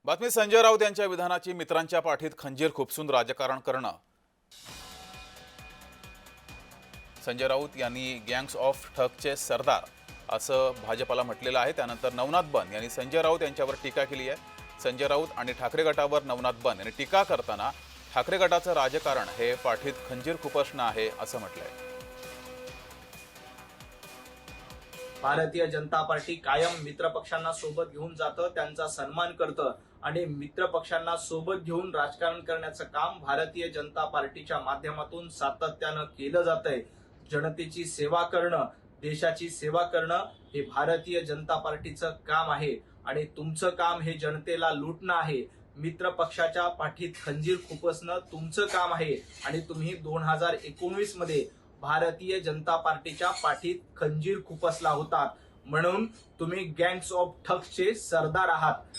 बातमी संजय राऊत यांच्या विधानाची मित्रांच्या पाठीत खंजीर खुपसून राजकारण करणं। संजय राऊत यांनी गँग्स ऑफ ठगचे सरदार असं भाजपला म्हटलेलं आहे। त्यानंतर नवनाथ बन यांनी संजय राऊत यांच्यावर टीका केली आहे। संजय राऊत आणि ठाकरे गटावर नवनाथ बन यांनी टीका करताना ठाकरे गटाचं राजकारण हे पाठीत खंजीर खुपसणं आहे असं म्हटलंय। भारतीय जनता पार्टी कायम मित्र पक्षांना सोबत घेऊन जातं, त्यांचा सन्मान करतं आणि मित्र पक्षांना सोबत घेऊन राजकारण करण्याचं काम भारतीय जनता पार्टीच्या माध्यमातून सातत्यानं केलं जातंय। जनतेची सेवा करणं, देशाची सेवा करणं हे भारतीय जनता पार्टीचं काम आहे आणि तुमचं काम हे जनतेला लुटणं आहे। मित्र पक्षाच्या पाठीत खंजीर खुपसणं तुमचं काम आहे आणि तुम्ही 2019 मध्ये भारतीय जनता पार्टीच्या पाठीत खंजीर खुपसला होता, म्हणून तुम्ही गँग्स ऑफ ठगचे सरदार आहात।